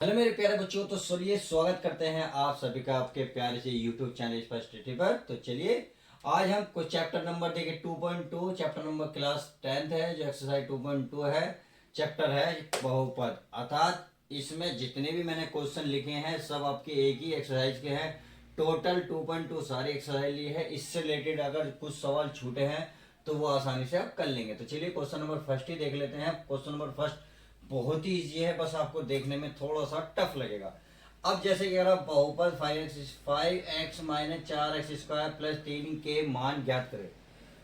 Hello मेरे प्यारे बच्चों, तो चलिए स्वागत करते हैं आप सभी का आपके प्यारे से यूट्यूब चैनल फर्स्ट पर। तो चलिए आज हम कुछ चैप्टर नंबर देखिए 2.2 चैप्टर नंबर क्लास 10th है, जो एक्सरसाइज 2.2 है। चैप्टर है बहुपद, अर्थात इसमें जितने भी मैंने क्वेश्चन लिखे हैं सब आपके एक ही एक्सरसाइज के हैं। टोटल 2.2 सारी एक्सरसाइज ली है। इससे रिलेटेड अगर कुछ सवाल छूटे हैं तो वो आसानी से आप कर लेंगे। तो चलिए क्वेश्चन नंबर फर्स्ट ही देख लेते हैं। क्वेश्चन नंबर फर्स्ट बहुत ही इजी है, बस आपको देखने में थोड़ा सा टफ लगेगा। अब जैसे कि अगर बहुपद 5x माइनस 4x² प्लस 3 के मान ज्ञात करें,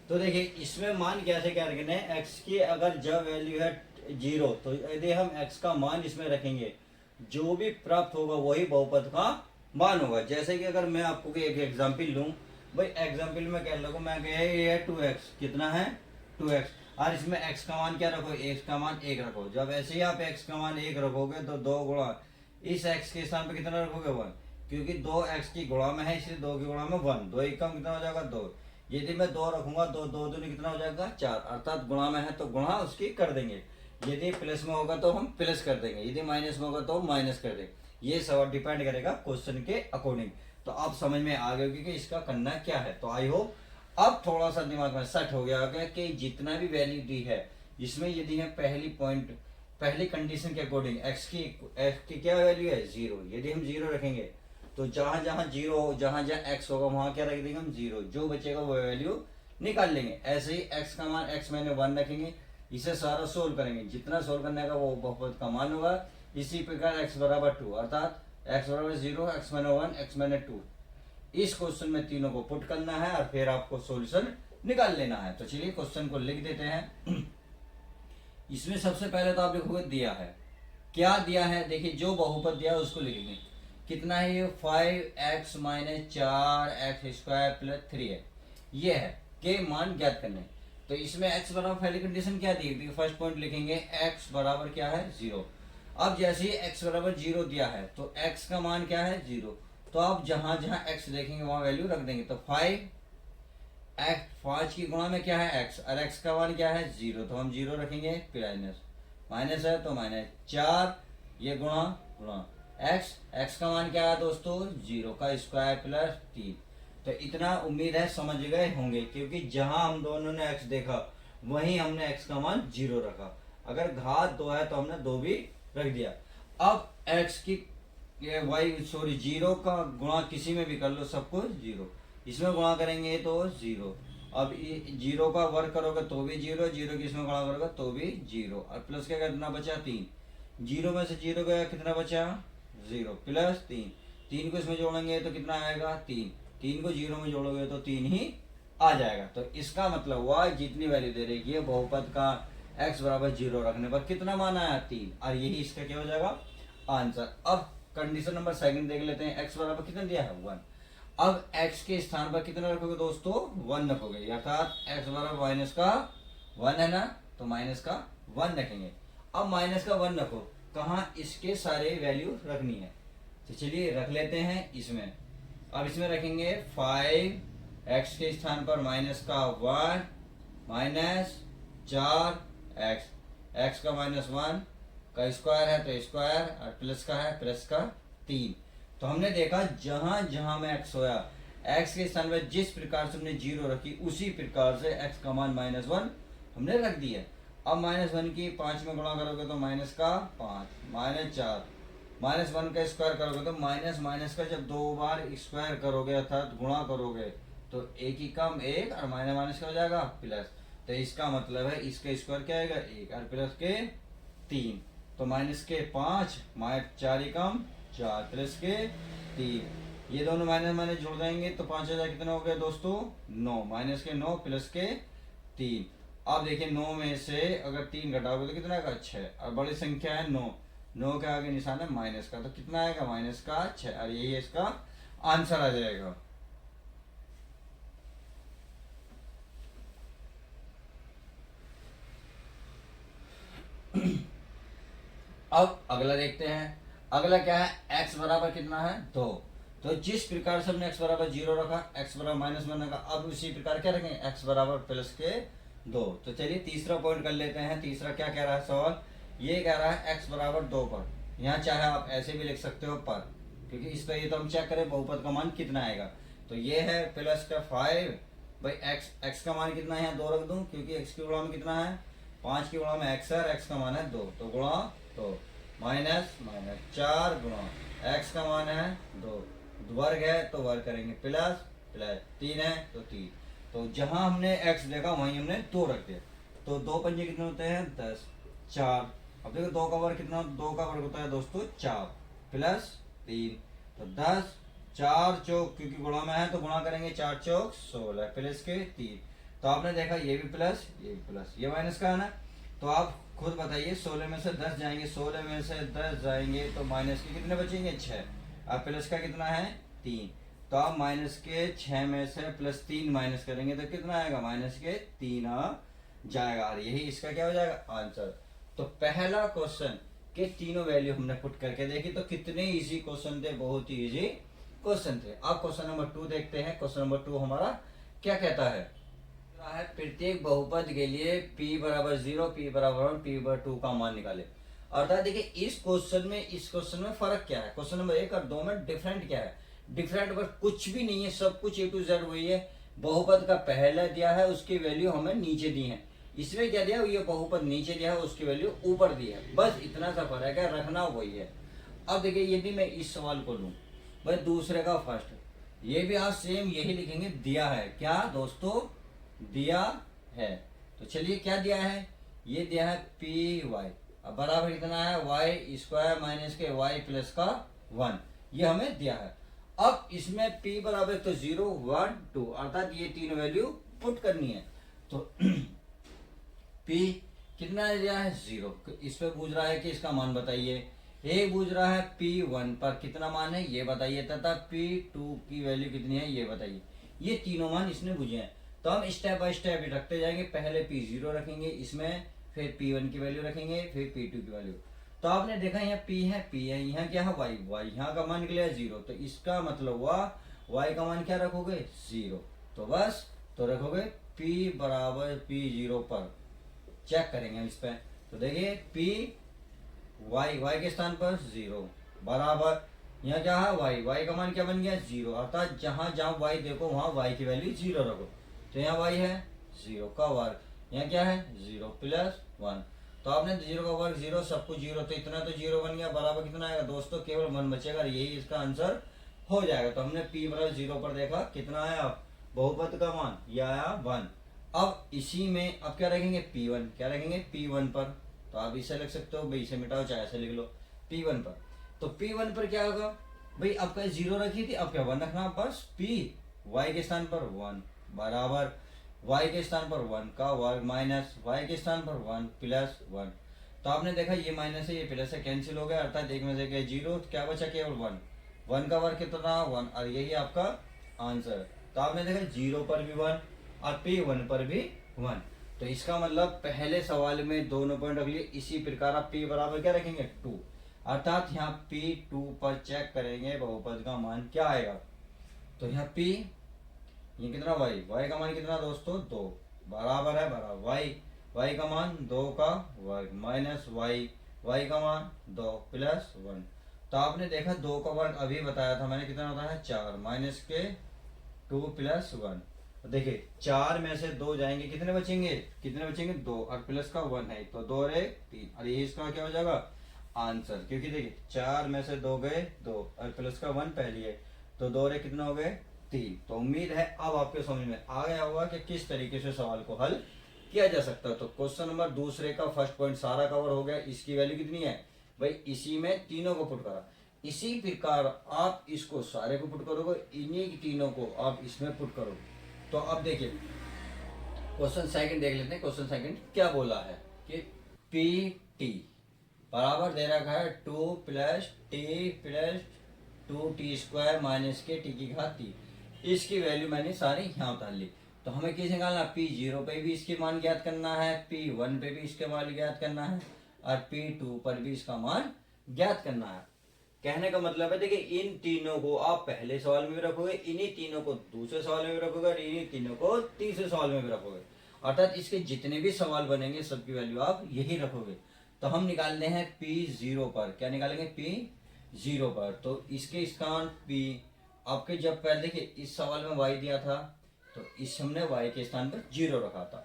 तो देखिए इसमें मान कैसे क्या रखना है। x की अगर जब वैल्यू है 0, तो यदि हम x का मान इसमें रखेंगे, जो भी प्राप्त होगा वही बहुपद का मान होगा। जैसे कि अगर मैं आपको एक एग्जाम्पल लूँ, भाई एग्जाम्पल में कह लगूँ, मैं कह ये 2x कितना है 2x, और इसमें x का मान क्या रखो, x का मान 1 रखो। जब ऐसे ही आप x का मान 1 रखोगे तो 2 गुणा इस x के स्थान पे कितना रखोगे 1, क्योंकि 2x की गुणा में है इसलिए 2 की गुणा में 1, 2 1 कम कितना हो जाएगा 2। यदि मैं 2 रखूंगा तो 2 दूनी कितना हो जाएगा 4, अर्थात गुणा में है तो गुणा उसकी कर देंगे। यदि प्लस में होगा तो हम प्लस कर देंगे, यदि माइनस में होगा तो माइनस कर देंगे। ये सब डिपेंड करेगा क्वेश्चन के अकॉर्डिंग। तो आप समझ में आ गए कि इसका करना क्या है। तो आई होप अब थोड़ा सा दिमाग में सेट हो गया होगा कि जितना भी वैल्यू दी है इसमें यदि है पहली कंडीशन के अकॉर्डिंग x की क्या वैल्यू है 0। यदि हम 0 रखेंगे तो जहां जहां 0 हो, जहां जहां x होगा वहां क्या रख देंगे हम 0, जो बचेगा वो वैल्यू निकाल लेंगे। ऐसे ही x का मान x मैंने 1 रखेंगे, इसे सारा सोल्व करेंगे, जितना सोल्व करने का वो बहुपद का मान होगा। इसी प्रकार x बराबर 2, अर्थात x बराबर 0, x मैंने 1, x मैंने 2। इस क्वेश्चन में तीनों को पुट करना है और फिर आपको सॉल्यूशन निकाल लेना है। तो चलिए क्वेश्चन को लिख देते हैं। इसमें सबसे पहले तो आप लिखोगे दिया है, क्या दिया है देखिए, जो बहुपद दिया है उसको लिखेंगे। कितना है ये 5x माइनस 4x² प्लस 3 है, ये है के मान ज्ञात करने। तो इसमें x बराबर पहली कंडीशन क्या दी थी, फर्स्ट पॉइंट लिखेंगे x बराबर क्या है 0। अब जैसे ही x बराबर 0 दिया है तो x का मान क्या है 0, तो आप जहां जहां x देखेंगे वहां वैल्यू रख देंगे। तो 5 की गुणा में क्या है x, और x का मान क्या है 0, तो हम 0 रखेंगे, माइनस माइनस है तो माइनस 4, ये गुणा गुणा x का मान क्या है दोस्तों 0 का स्क्वायर प्लस 3। तो इतना उम्मीद है समझ गए होंगे, क्योंकि जहां हम दोनों ने x देखा वहीं हमने x का मान 0 रखा। अगर घात 2 है तो हमने 2 भी रख दिया। अब x की ये सॉरी 0 का गुणा किसी में भी कर लो, सबको 0, इसमें गुणा करेंगे तो 0। अब 0 का वर्ग करोगे तो भी 0, 0 की इसमें गुणा करोगे तो भी 0, और प्लस क्या कितना बचा 3, 0 में से 0 गया कितना बचा 0, प्लस 3, 3 को इसमें जोड़ेंगे तो कितना आएगा 3, 3 को 0 में जोड़ोगे तो 3 ही आ जाएगा। तो इसका मतलब हुआ जितनी वैल्यू दे रही है बहुपद का x बराबर 0 रखने पर कितना मान आया 3, और यही इसका क्या हो जाएगा आंसर। अब कंडीशन नंबर सेकंड देख लेते हैं। x बराबर कितना दिया है 1। अब x के स्थान पर कितना रखोगे दोस्तों 1 रखोगे, अर्थात x बराबर माइनस का 1 है ना, तो माइनस का 1 रखेंगे। अब माइनस का 1 रखो, कहाँ इसके सारे वैल्यू रखनी है, तो चलिए रख लेते हैं इसमें। अब इसमें रखेंगे 5x के स्थान पर माइनस का 1 माइनस 4x, x का माइनस 1 का स्क्वायर है तो स्क्वायर, और प्लस का है प्लस का 3। तो हमने देखा जहां जहां में x होया, x के स्थान पर जिस प्रकार से हमने 0 रखी उसी प्रकार से x का मान -1 हमने रख दिया। अब -1 की 5 में गुणा करोगे तो माइनस का 5 माइनस 4, -1 का स्क्वायर करोगे तो माइनस माइनस का जब 2 बार स्क्वायर करोगे अर्थात गुणा करोगे तो एक ही कम एक, और माइनस माइनस का हो जाएगा प्लस। तो इसका मतलब है इसका स्क्वायर क्या आएगा 1, और प्लस के 3, तो माइनस के 5 माइनस 4 ही कम 4 प्लस के 3, ये दोनों माइनस माइनस जोड़ देंगे तो 5000 कितना हो गया दोस्तों 9, माइनस के 9 प्लस के 3। अब देखिए 9 में से अगर 3 घटाओगे तो कितना आएगा 6, और बड़ी संख्या है 9, 9 के आगे निशान है माइनस का, तो कितना आएगा माइनस का 6, और यही इसका आंसर आ जाएगा। अब अगला देखते हैं। अगला क्या है x बराबर कितना है 2। तो जिस प्रकार से हमने x बराबर 0 रखा, x बराबर -1 रखा, अब उसी प्रकार क्या रखेंगे x बराबर प्लस के 2। तो चलिए तीसरा पॉइंट कर लेते हैं। तीसरा क्या कह रहा है सवाल, ये कह रहा है x बराबर 2 पर यहाँ चाहे आप ऐसे भी लिख सकते हो पर, क्योंकि इस पर ये तो हम चेक करें बहुपद का मान कितना आएगा। तो ये है प्लस का 5 भाई एक्स का मान कितना है, यहाँ 2 रख दूं क्योंकि एक्स की गुणा में कितना है 5 की गुणा में एक्स है, एक्स का मान है 2 तो गुणा 2 माइनस माइनस 4 गुणा एक्स का मान है 2, वर्ग है तो वर्ग करेंगे प्लस प्लस 3 है तो 3। तो जहां हमने x देखा वहीं हमने 2 रख दिया। तो 2 पंजे कितने होते हैं 10, 4। अब देखो 2 का वर्ग कितना, 2 का वर्ग होता है दोस्तों 4 प्लस 3 तो 10, 4 चौक क्योंकि गुणा में है तो गुणा करेंगे 4 चौक 16 प्लस के 3। तो आपने देखा ये भी प्लस ये भी प्लस, ये माइनस का है ना। तो आप खुद बताइए 16 में से 10 जाएंगे, 16 में से 10 जाएंगे तो माइनस के कितने बचेंगे 6, अब प्लस का कितना है 3। तो आप माइनस के 6 में से प्लस 3 माइनस करेंगे तो कितना आएगा माइनस के 3 आ जाएगा, और यही इसका क्या हो जाएगा आंसर। तो पहला क्वेश्चन के तीनों वैल्यू हमने पुट करके देखी, तो कितने इजी क्वेश्चन थे, बहुत ही इजी क्वेश्चन थे। अब क्वेश्चन नंबर 2 देखते हैं। क्वेश्चन नंबर 2 हमारा क्या कहता है, प्रत्येक बहुपद के लिए p बराबर 0, p बराबर 1, p बराबर 2 का मान निकाले। अर्थात देखिए इस क्वेश्चन में फर्क क्या है, क्वेश्चन नंबर 1 और 2 में डिफरेंट क्या है, डिफरेंट बस कुछ भी नहीं है, सब कुछ ए टू जेड वही है। बहुपद का पहला दिया है उसकी वैल्यू हमें नीचे दी है, इसमें क्या दिया ये बहुपद नीचे दिया है उसकी वैल्यू ऊपर दी है, बस इतना सा फर्क है, रखना वही है। अब देखिए यदि मैं इस सवाल को लूं भाई दूसरे का फर्स्ट, ये भी आप सेम यही लिखेंगे, दिया है क्या दोस्तों, दिया है। तो चलिए क्या दिया है, ये दिया है पी वाई, अब बराबर कितना है वाई स्क्वायर माइनस के वाई प्लस का 1, ये हमें दिया है। अब इसमें p बराबर तो 0, 1, 2 अर्थात ये तीन वैल्यू पुट करनी है। तो p कितना दिया है 0, इस पे पूछ रहा है कि इसका मान बताइए। एक पूछ रहा है p1 पर कितना मान है ये बताइए, तथा p2 की वैल्यू कितनी है ये बताइए। ये तीनों मान इसने पूछे हैं, तो हम स्टेप बाय स्टेप रखते जाएंगे। पहले p0 रखेंगे इसमें, फिर p1 की वैल्यू रखेंगे, फिर p2 की वैल्यू। तो आपने देखा यहाँ p है, यहाँ क्या है y यहाँ का मान निकला 0, तो इसका मतलब हुआ y का मान क्या रखोगे 0, तो बस तो रखोगे p बराबर p0 पर, चेक करेंगे इस पे। तो देखिए p y के स्थान पर 0 बराबर यहाँ क्या है y का मान क्या बन गया 0, अर्थात जहां जहां y देखो वहां y की वैल्यू 0 रखो। तो यहाँ y है 0 का वर्ग, यहाँ क्या है 0 प्लस 1, तो आपने 0 का वर्ग 0, सब कुछ 0, तो इतना तो 0 बन गया, बराबर कितना आएगा दोस्तों केवल 1 बचेगा, यही इसका आंसर हो जाएगा। तो हमने p बराबर 0 पर देखा कितना आया बहुपद का मान, ये आया 1। अब इसी में अब क्या रखेंगे p1, क्या रखेंगे p1 पर, तो आप इसे लिख सकते हो भाई, इसे मिटाओ चाहे ऐसे लिख लो p1 पर। तो p1 पर क्या होगा भाई, अब क्या 0 रखी थी, अब क्या 1 रखना, बस p y के स्थान पर 1 बराबर y के स्थान पर 1 का वर्ग माइनस y के स्थान पर 1 प्लस 1। तो आपने देखा ये माइनस है ये प्लस है, कैंसिल हो गया, अर्थात एक में से गया 0, क्या बचा केवल 1, 1 का वर्ग कितना 1, और यही आपका आंसर। तो आपने देखा 0 पर भी 1 और p1 पर भी 1, तो इसका मतलब पहले सवाल में दोनों पॉइंट रख लिए। इसी प्रकार आप p बराबर क्या रखेंगे 2, अर्थात यहाँ p2 पर चेक करेंगे बहुपद का मान क्या आएगा। तो यहाँ p ये कितना y का मान कितना दोस्तों 2 बराबर है बराबर y का मान 2 का वर्ग माइनस y का मान 2 प्लस 1। तो आपने देखा 2 का वर्ग अभी बताया था मैंने, कितना होता है 4 माइनस के 2 प्लस 1। देखिए 4 में से 2 जाएंगे कितने बचेंगे 2, और प्लस का 1 है तो 2 और 1 3, और ये इसका क्या हो जाएगा आंसर, क्योंकि देखिए 4 में से 2 गए 2 और प्लस का 1 पहली है, तो 2 और 1 कितना हो गए 3। तो उम्मीद है अब आपके समझ में आ गया होगा कि किस तरीके से सवाल को हल किया जा सकता है। तो क्वेश्चन नंबर दूसरे का फर्स्ट पॉइंट सारा कवर हो गया। इसकी वैल्यू कितनी है भाई, इसी में तीनों को पुट करा, इसी प्रकार आप इसको सारे को पुट करोगे, इन्हीं तीनों को आप इसमें पुट करोगे। तो अब देखिए क्वेश्चन सेकंड देख लेते हैं। क्वेश्चन सेकंड क्या बोला है कि पी टी बराबर दे रखा है 2 plus T plus 2t square minus के टी की घात 3। इसकी वैल्यू मैंने सारी यहाँ उतार ली। तो हमें किसे निकालना, p0 पे भी इसके मान ज्ञात करना है, p1 पे भी इसके मान ज्ञात करना है, और p2 पर भी इसका मान ज्ञात करना है। कहने का मतलब है देखिए इन तीनों को आप पहले सवाल में भी रखोगे, इन्हीं तीनों को दूसरे सवाल में भी रखोगे, और इन्हीं तीनों को तीसरे सवाल में भी रखोगे, अर्थात इसके जितने भी सवाल बनेंगे सबकी वैल्यू आप यही रखोगे। तो तो हम निकालते हैं P0 पर। क्या निकालेंगे? P0 पर। तो इसके स्थान P, आपके जब पहले देखिए इस सवाल में y दिया था तो इस हमने y के स्थान पर 0 रखा था।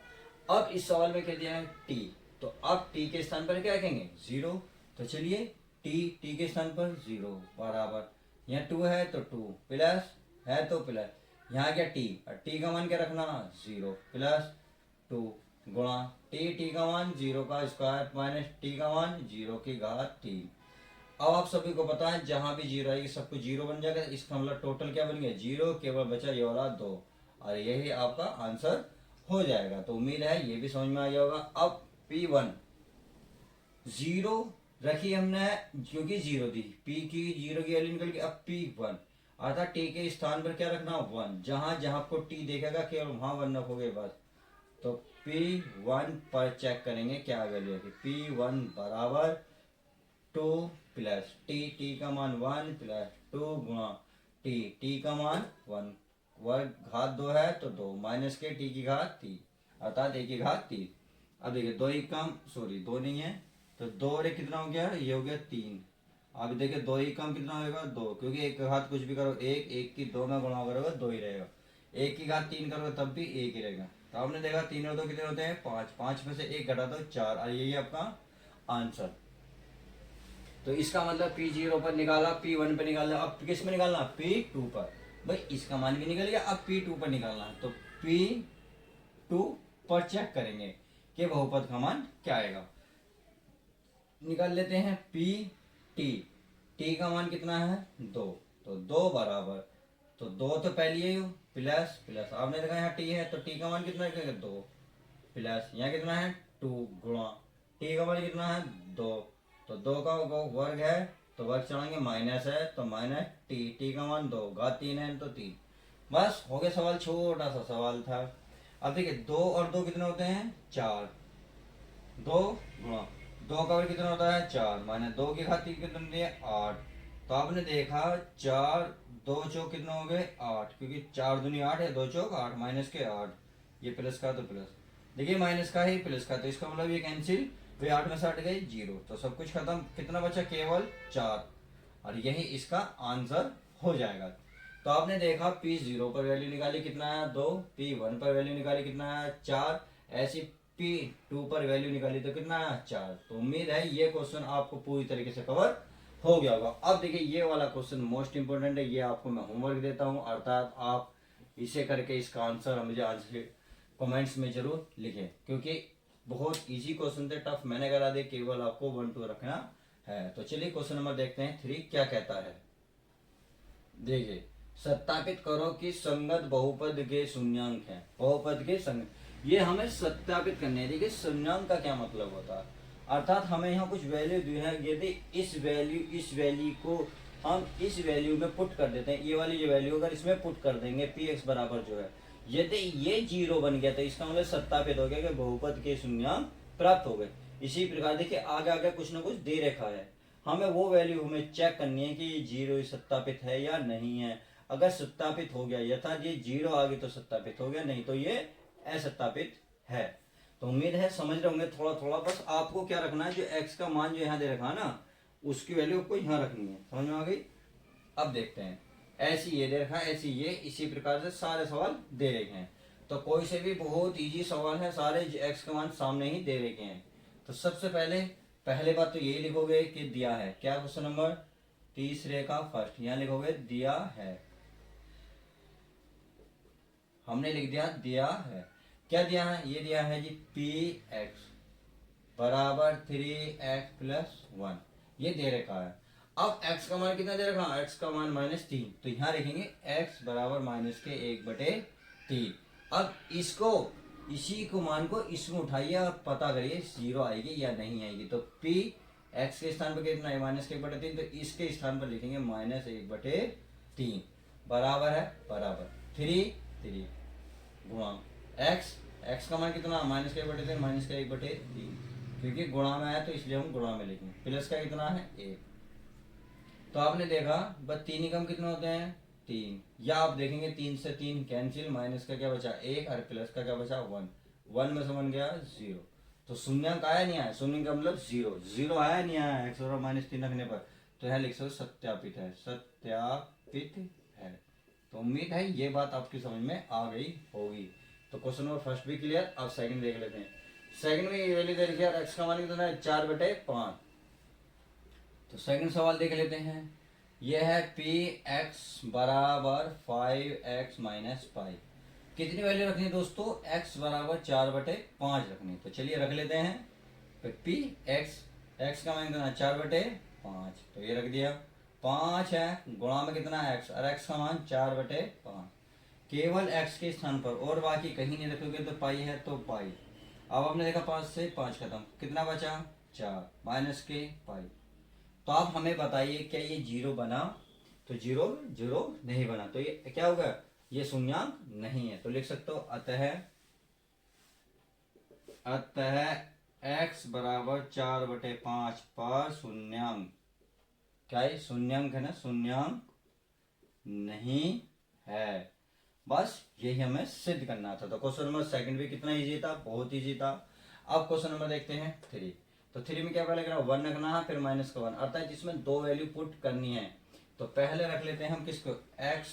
अब इस सवाल में क्या दिया है? t, तो अब t के स्थान पर क्या रखेंगे? 0। तो चलिए t के स्थान पर 0 बराबर, यहाँ 2 है तो 2 प्लस है तो प्लस, यहाँ क्या t, और t का मान क्या रखना? 0 प्लस 2 गुणा t का मान 0 का स्क्वायर माइनस t का मान 0 की घात 3। अब आप सभी को पता है जहां भी 0 आएगी सब कुछ 0 बन जाएगा। इसका मतलब टोटल क्या बन गया? 0, केवल बचा ये वाला 2, और यही आपका आंसर हो जाएगा। तो उम्मीद है ये भी समझ में आ गया होगा। अब P1 0 रखी हमने क्योंकि 0 दी, P की 0 की वैल्यू निकल गई। अब P1 अर्थात t के स्थान पर क्या रखना? 1। जहां जहां आपको t देखेगा केवल वहां 1 रखोगे बस। तो P1 पर चेक करेंगे क्या वैल्यू है। P1 बराबर 2 प्लस टी का मान 1 प्लस 2 गुणा टी का मान 1, वर्ग घात 2 है तो 2 माइनस के टी की घात 3, अर्थात ए की घात 3। अब देखिए 2 ही कम, सॉरी 2 नहीं है, तो 2 और 1 कितना हो गया? ये हो गया 3। अब देखिए 2 ही कम कितना होगा? 2, क्योंकि एक घात कुछ भी करो 1, 1 की 2 में गुणा करोगे 2 ही रहेगा, 1 की घात 3 करोगे तब भी 1 ही रहेगा। तो आपने देखा 3 और 2 कितने होते हैं? 5, 5 में से 1 घटा दो 4, और यही आपका आंसर। तो इसका मतलब P0 पर निकाला, P1 पर निकाला, अब किस में निकालना? P2 पर। भाई इसका मान भी निकल गया, अब P2 पर निकालना है। तो P2 पर चेक करेंगे कि बहुपद का मान क्या आएगा। निकाल लेते हैं T का मान कितना है? 2, तो 2 बराबर, तो 2 तो पहले ही प्लस प्लस, आपने देखा यहाँ t है तो t का मान कितना है? 2 प्लस यहाँ कितना है? 2 गुणा t का मान कितना है? 2, तो 2 का वर्ग है तो वर्ग चढ़ाएंगे, माइनस है तो माइनस t का मान 2, घात 3 है तो 3। बस हो गया सवाल, छोटा सा सवाल था। अब देखिए 2 और 2 कितने होते हैं? 4, 2 गुणा 2 का वर्ग कितना होता है? 4 माइनस 2 की घात 3 कितनी होती है? 8। तो आपने देखा 4 2 चौक कितना हो गए? 8, क्योंकि 4 दूनी 8 है, 2 चौक 8, माइनस के 8, ये प्लस का तो प्लस, देखिए माइनस का है प्लस का, तो इसका मतलब ये कैंसिल, वे 8 में से 8 गए 0, तो सब कुछ खत्म। कितना बचा? केवल 4, और यही इसका आंसर हो जाएगा। तो आपने देखा P0 पर वैल्यू निकाली कितना है? 2, P1 पर वैल्यू निकाली कितना है? 4, ऐसी P2 पर वैल्यू निकाली तो कितना है? 4। तो उम्मीद है ये क्वेश्चन आपको पूरी तरीके से कवर हो गया होगा। अब देखिए ये वाला क्वेश्चन मोस्ट इंपोर्टेंट है, ये आपको मैं होमवर्क देता हूँ, अर्थात आप इसे करके इसका आंसर मुझे आंसर कमेंट्स में जरूर लिखें, क्योंकि बहुत इजी क्वेश्चन थे, टफ मैंने करा दे, केवल आपको 1 2 रखना है। तो चलिए क्वेश्चन नंबर देखते हैं 3 क्या कहता है। देखिए, सत्यापित करो कि संगत बहुपद के शून्यांक हैं। बहुपद के संगत, ये हमें सत्यापित करने है। देखिए शून्यांक का क्या मतलब होता है, अर्थात हमें यहाँ कुछ वैल्यू दी है, यदि इस वैल्यू को हम इस वैल्यू में पुट कर देते हैं, ये वाली जो वैल्यू अगर इसमें पुट कर देंगे px बराबर जो है, यदि ये 0 बन गया तो इसका मतलब सत्यापित हो गया कि बहुपद के शून्यांक प्राप्त हो गए। इसी प्रकार देखिए आगे आगे कुछ ना कुछ दे रखा है, हमें वो वैल्यू हमें चेक करनी है कि ये 0 सत्यापित है या नहीं है। अगर सत्यापित हो गया, यथा ये 0 आ गई तो सत्यापित हो गया, नहीं तो ये असत्यापित है। तो उम्मीद है समझ रहे होंगे थोड़ा थोड़ा। बस आपको क्या रखना है, जो x का मान जो यहाँ दे रखा है ना, उसकी वैल्यू आपको यहाँ रखनी है। समझ में आ गई? अब देखते हैं, ऐसी ये दे रखा है, ऐसी ये, इसी प्रकार से सारे सवाल दे रखे हैं। तो कोई से भी बहुत इजी सवाल है, सारे x का मान सामने ही दे रखे हैं। तो सबसे पहले बात तो यही लिखोगे कि दिया है। क्या क्वेश्चन नंबर तीसरे का फर्स्ट, यहाँ लिखोगे दिया है, हमने लिख दिया दिया है। क्या दिया है? ये दिया है जी px बराबर 3x प्लस 1, ये दे रखा है। अब x का मान कितना दे रखा है? x का मान -3, तो यहाँ लिखेंगे x बराबर -1/3। अब इसको इसी को मान को इसमें उठाइए और पता करिए 0 आएगी या नहीं आएगी। तो p x के स्थान पर कितना है? -1/3, तो इसके स्थान पर लिखेंगे -1/3 बराबर है बराबर 3 गुणा x का मान कितना? -1/3 क्योंकि गुणा में है तो इसलिए हम गुणा में लिखेंगे। प्लस का कितना है? 1। तो आपने देखा बस 3 ही कम कितने होते हैं? 3, या आप देखेंगे 3 से 3 कैंसिल, माइनस का क्या बचा? 1, और प्लस का क्या बचा? 1, 1 में से 1 गया 0, तो शून्यंक आया नहीं आया, शून्य का मतलब जीरो, जीरो आया नहीं आया एक्स बराबर माइनस 3 रखने पर, तो यहाँ लिख सकते सत्यापित है, सत्यापित है। तो उम्मीद है ये बात आपकी समझ में आ गई होगी। तो क्वेश्चन नंबर फर्स्ट भी क्लियर। अब सेकंड देख लेते हैं। सेकंड में ये वैल्यू दे रखी है, एक्स का मान कितना है 4/5। तो सेकंड सवाल देख लेते हैं। यह है पी एक्स बराबर 5x माइनस पाई। कितनी वैल्यू रखनी है दोस्तों, x बराबर 4/5 रखनी। तो चलिए रख लेते हैं। तो पी एक्स, एक्स का मान कितना 4/5, तो ये रख दिया। 5 है, गुणा में कितना है x, और x का मान 4/5। केवल x के स्थान पर, और बाकी कहीं नहीं रखोगे तो पाई है तो पाई। अब आपने देखा 5 से 5 खत्म, कितना बचा 4 माइनस के पाई। तो आप हमें बताइए क्या ये जीरो बना, तो जीरो जीरो नहीं बना, तो ये क्या होगा, ये शून्यंक नहीं है। तो लिख सकते हो अतः, x बराबर 4/5 पर शून्यंक, क्या है शून्यंक है ना, शून्यंक नहीं है। बस यही हमें सिद्ध करना था। तो क्वेश्चन नंबर सेकंड भी कितना इजी था, बहुत इजी था। अब क्वेश्चन नंबर देखते हैं 3। तो 3 में क्या पहले करना, 1 रखना है, फिर माइनस का 1, अर्थात जिसमें दो वैल्यू पुट करनी है। तो पहले रख लेते हैं हम किसको, x।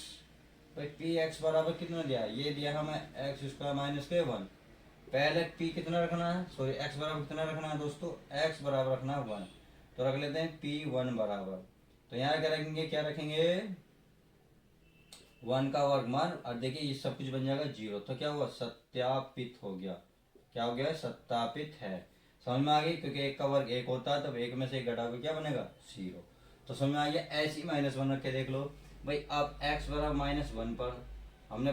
तो पी एक्स बराबर कितना दिया है, ये दिया हमें x² माइनस के 1। पहले p कितना रखना है, सॉरी x बराबर कितना रखना है दोस्तों, x बराबर रखना है 1। तो रख लेते हैं p1 बराबर, तो यहाँ क्या रखेंगे, क्या रखेंगे 1 का वर्गमान, और देखिए ये सब कुछ बन जाएगा 0। तो क्या हुआ, सत्यापित हो गया। क्या हो गया, सत्यापित है। समझ में आ गई, क्योंकि एक का वर्ग 1 होता है, तब एक में से एक घटाओगे क्या बनेगा 0। तो समझ में आ गया। ऐसे ही -1 रख के देख लो भाई। अब x बराबर -1 पर हमने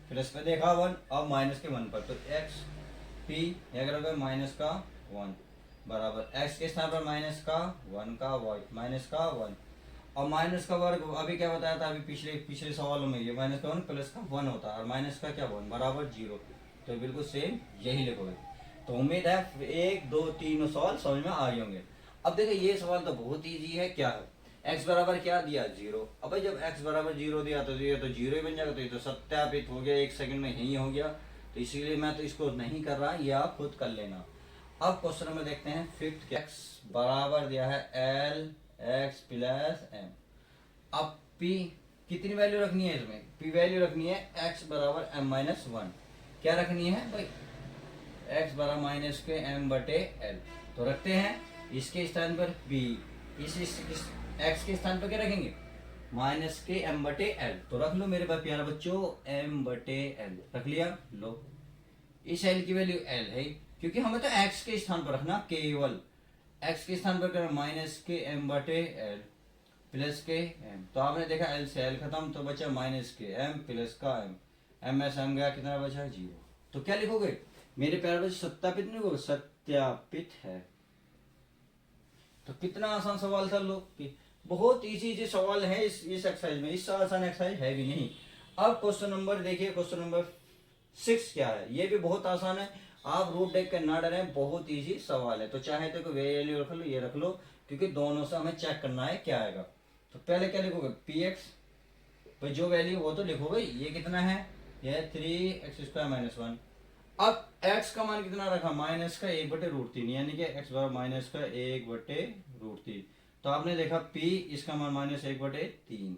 प्लस पे देखा 1, अब माइनस के 1 पर, तो x p अगर माइनस का 1 बराबर x के स्थान पर माइनस का 1 का वर्ग, माइनस का 1, और माइनस का वर्ग अभी क्या बताया था, अभी पिछले पिछले सवालों में ये माइनस का 1 प्लस का 1 होता है, और माइनस का क्या 1 बराबर 0। तो बिल्कुल सेम यही लिखोगे। तो उम्मीद है 1 2 3 सवाल समझ में आ गए होंगे। अब देखिए ये सवाल तो बहुत ईजी है। क्या है, x बराबर क्या दिया 0। अब भाई जब x बराबर 0 दिया तो ये तो 0 ही बन जाएगा। तो ये तो सत्यापित हो गया, 1 सेकंड में यही हो गया। तो इसीलिए मैं तो इसको नहीं कर रहा, ये आप खुद कर लेना। अब क्वेश्चन में देखते हैं फिफ्थ, x बराबर दिया है l x प्लस m। अब p कितनी वैल्यू रखनी है, इसमें p वैल्यू रखनी है x बराबर m माइनस 1। क्या रखनी है भाई, x बराबर माइनस के m बटे l। तो रखते हैं इसके स्थान पर p, इस x के स्थान पर क्या रखेंगे, माइनस के m बटे l। तो रख लो मेरे पास प्यारा बच्चों, m बटे l रख लिया। लो इस l की वैल्यू l है, क्योंकि हमें तो x के स्थान पर रखना, केवल x के स्थान पर करना माइनस के m बटे l प्लस के m। तो आपने देखा l से l खत्म, तो बचा माइनस के m प्लस का m में से m गया, कितना बचा 0। तो क्या लिखोगे मेरे प्यारे बच्चे, सत्यापित नहीं होगा, सत्यापित है। तो कितना आसान सवाल था लोग, बहुत इजी सवाल है इस एक्सरसाइज में, इससे आसान एक्सरसाइज है भी नहीं। अब क्वेश्चन नंबर देखिए, क्वेश्चन नंबर 6 क्या है, ये भी बहुत आसान है। आप रूट देख कर ना डरें, बहुत इजी सवाल है। तो चाहे तो वैल्यू रख लो, ये रख लो, क्योंकि दोनों से हमें चेक करना है क्या आएगा। तो पहले क्या लिखोगे, पी एक्स, भाई जो वैल्यू वो तो लिखोगे। ये कितना है, ये 3x² माइनस 1। अब x का मान कितना रखा, माइनस का 1/√3, यानी कि x बराबर माइनस का 1/√3। तो आपने देखा p, इसका मान -1/3।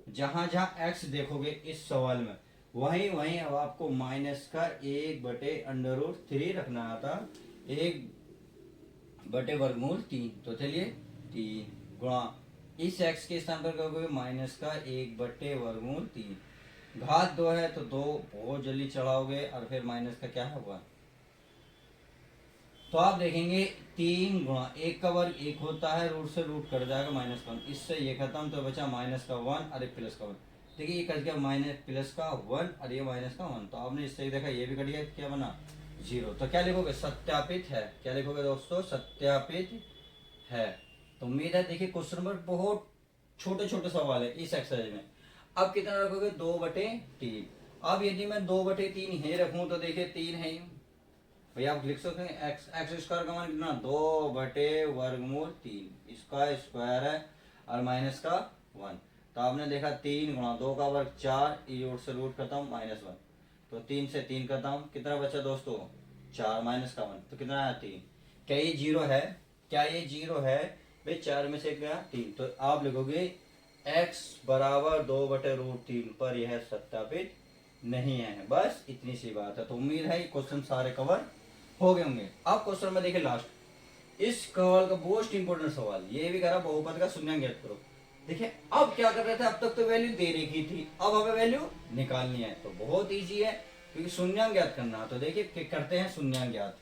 जहां जहां x देखोगे इस सवाल में, वहीं वहीं अब आपको माइनस का 1/√3 रखना आता, 1/√3। तो चलिए 3 गुणा इस x के स्थान पर कहोगे माइनस का 1/√3। घात 2 है तो 2 बहुत जल्दी चढ़ाओगे, और फिर माइनस का क्या है 1। तो आप देखेंगे 3 गुणा 1 का वर्ग 1 होता है, रूट से रूट कट जाएगा -1, इससे ये खत्म, तो बचा माइनस का 1 और एक प्लस का 1। देखिए ये कट गया माइनस प्लस का 1 और ये माइनस का 1। तो आपने इससे देखा ये भी कट गया, क्या बना 0। तो क्या लिखोगे, सत्यापित है। क्या लिखोगे दोस्तों, सत्यापित है। तो उम्मीद है देखिए क्वेश्चन नंबर बहुत छोटे छोटे सवाल है इस एक्सरसाइज में। अब कितना रखोगे, 2/3। अब यदि मैं 2/3 ही रखूं तो देखिए 3 है भैया, आप लिख सकते हैं एक्स स्क्वायर का मान कितना, 2/√3, इसका स्क्वायर है और माइनस का 1। तो आपने देखा 3 गुणा 2 का वर्ग 4, रूट से रूट खत्म -1। तो 3 से 3 खत्म, कितना बचा दोस्तों 4 माइनस का 1 तो कितना आया 3। क्या ये जीरो है? क्या ये जीरो है? भाई 4 में से गया 3, तो आप लिखोगे x बराबर 2/√3 पर यह सत्यापित नहीं है। बस इतनी सी बात है। तो उम्मीद है ये क्वेश्चन सारे कवर हो गए होंगे। अब क्वेश्चन में देखिए लास्ट इस सवाल का मोस्ट इंपोर्टेंट सवाल ये भी करा बहुपद का शून्य ज्ञात करो। देखिए अब क्या कर रहे थे, अब तक तो वैल्यू दे रखी थी, अब हमें वैल्यू निकालनी है। तो बहुत इजी है क्योंकि शून्य ज्ञात करना। तो देखिए करते हैं शून्य ज्ञात।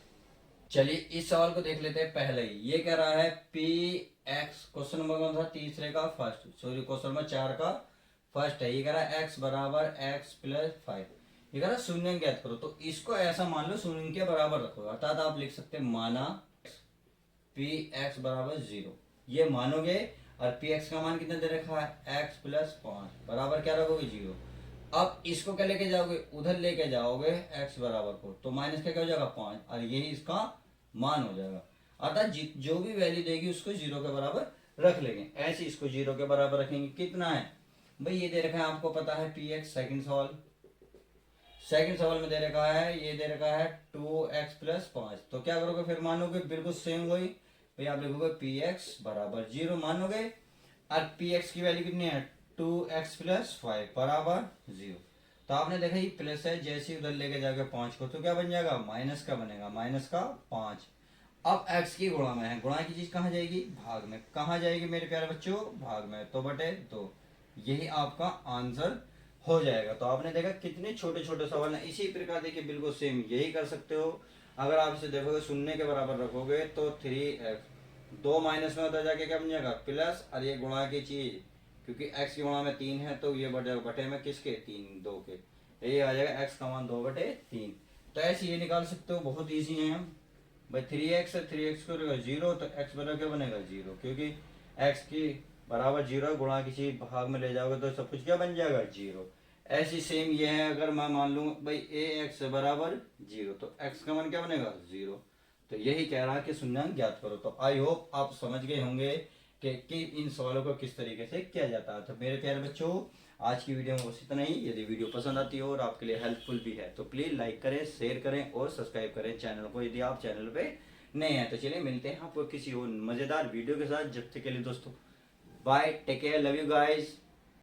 चलिए इस सवाल को देख लेते हैं। पहले ही ये कह रहा है पी एक्स, क्वेश्चन नंबर कौन था? तीसरे का फर्स्ट, सॉरी क्वेश्चन नंबर 4 का फर्स्ट है। ये कह रहा है एक्स बराबर एक्स प्लस 5। ये कह रहा है शून्य ज्ञात करो। तो इसको ऐसा मान लो शून्य के बराबर रखो, अर्थात आप लिख सकते हैं माना पी एक्स बराबर 0, ये मानोगे। और पी एक्स का मान कितना दे रखा है? एक्स प्लस 5 बराबर क्या रखोगे? 0। अब इसको क्या लेके जाओगे? उधर लेके जाओगे x बराबर को, तो माइनस क्या हो जाएगा 5, और यही इसका मान हो जाएगा। अर्थात जो भी वैल्यू देगी उसको 0 के बराबर रख लेंगे। ऐसे इसको 0 के बराबर रखेंगे। कितना है भाई? ये दे रखा है, आपको पता है पी एक्स। सेकेंड सवाल में दे रखा है, ये दे रखा है 2x प्लस 5। तो क्या करोगे फिर? मानोगे बिल्कुल सेम वही भाई, आप लिखोगे पी एक्स बराबर 0 मानोगे, और पी एक्स की वैल्यू कितनी है? 2x प्लस 5 बराबर 0। तो आपने देखा ये प्लस है, जैसे ही उधर लेके जाके 5 को, तो क्या बन जाएगा? माइनस का बनेगा, माइनस का 5। अब x की गुणा में है, गुणा की चीज कहाँ जाएगी? भाग में। कहाँ जाएगी मेरे प्यारे बच्चों? भाग में। तो बटे 2, यही आपका आंसर हो जाएगा। तो आपने देखा कितने छोटे छोटे सवाल हैं। इसी प्रकार देखिए बिल्कुल सेम यही कर सकते हो। अगर आप इसे देखोगे शून्य के बराबर रखोगे तो 3x, 2 माइनस में उधर जाके क्या बन जाएगा? प्लस, और ये गुणा की चीज, क्योंकि x की गुणा में 3 है तो ये बटे में किसके? 3 2 के, ये आ जाएगा x का मान 2/3। तो ऐसे ये निकाल सकते हो, बहुत ईजी है। हम भाई 3x है, 3x को 0, तो x बराबर क्या बनेगा? 0, क्योंकि x की बराबर 0 गुणा किसी भाग में ले जाओगे तो सब कुछ क्या बन जाएगा? 0। ऐसी सेम ये है, अगर मैं मान लूँ भाई ax बराबर 0, तो x का मान क्या बनेगा? 0। तो यही कह रहा है कि शून्य ज्ञात करो। तो आई होप आप समझ गए होंगे कि इन सवालों को किस तरीके से किया जाता है। तो मेरे प्यारे बच्चों आज की वीडियो में बस इतना ही। यदि वीडियो पसंद आती हो और आपके लिए हेल्पफुल भी है तो प्लीज़ लाइक करें, शेयर करें और सब्सक्राइब करें चैनल को, यदि आप चैनल पे नए हैं। तो चलिए मिलते हैं आपको किसी और मज़ेदार वीडियो के साथ। जब तक के लिए दोस्तों bye, take care, love you guys.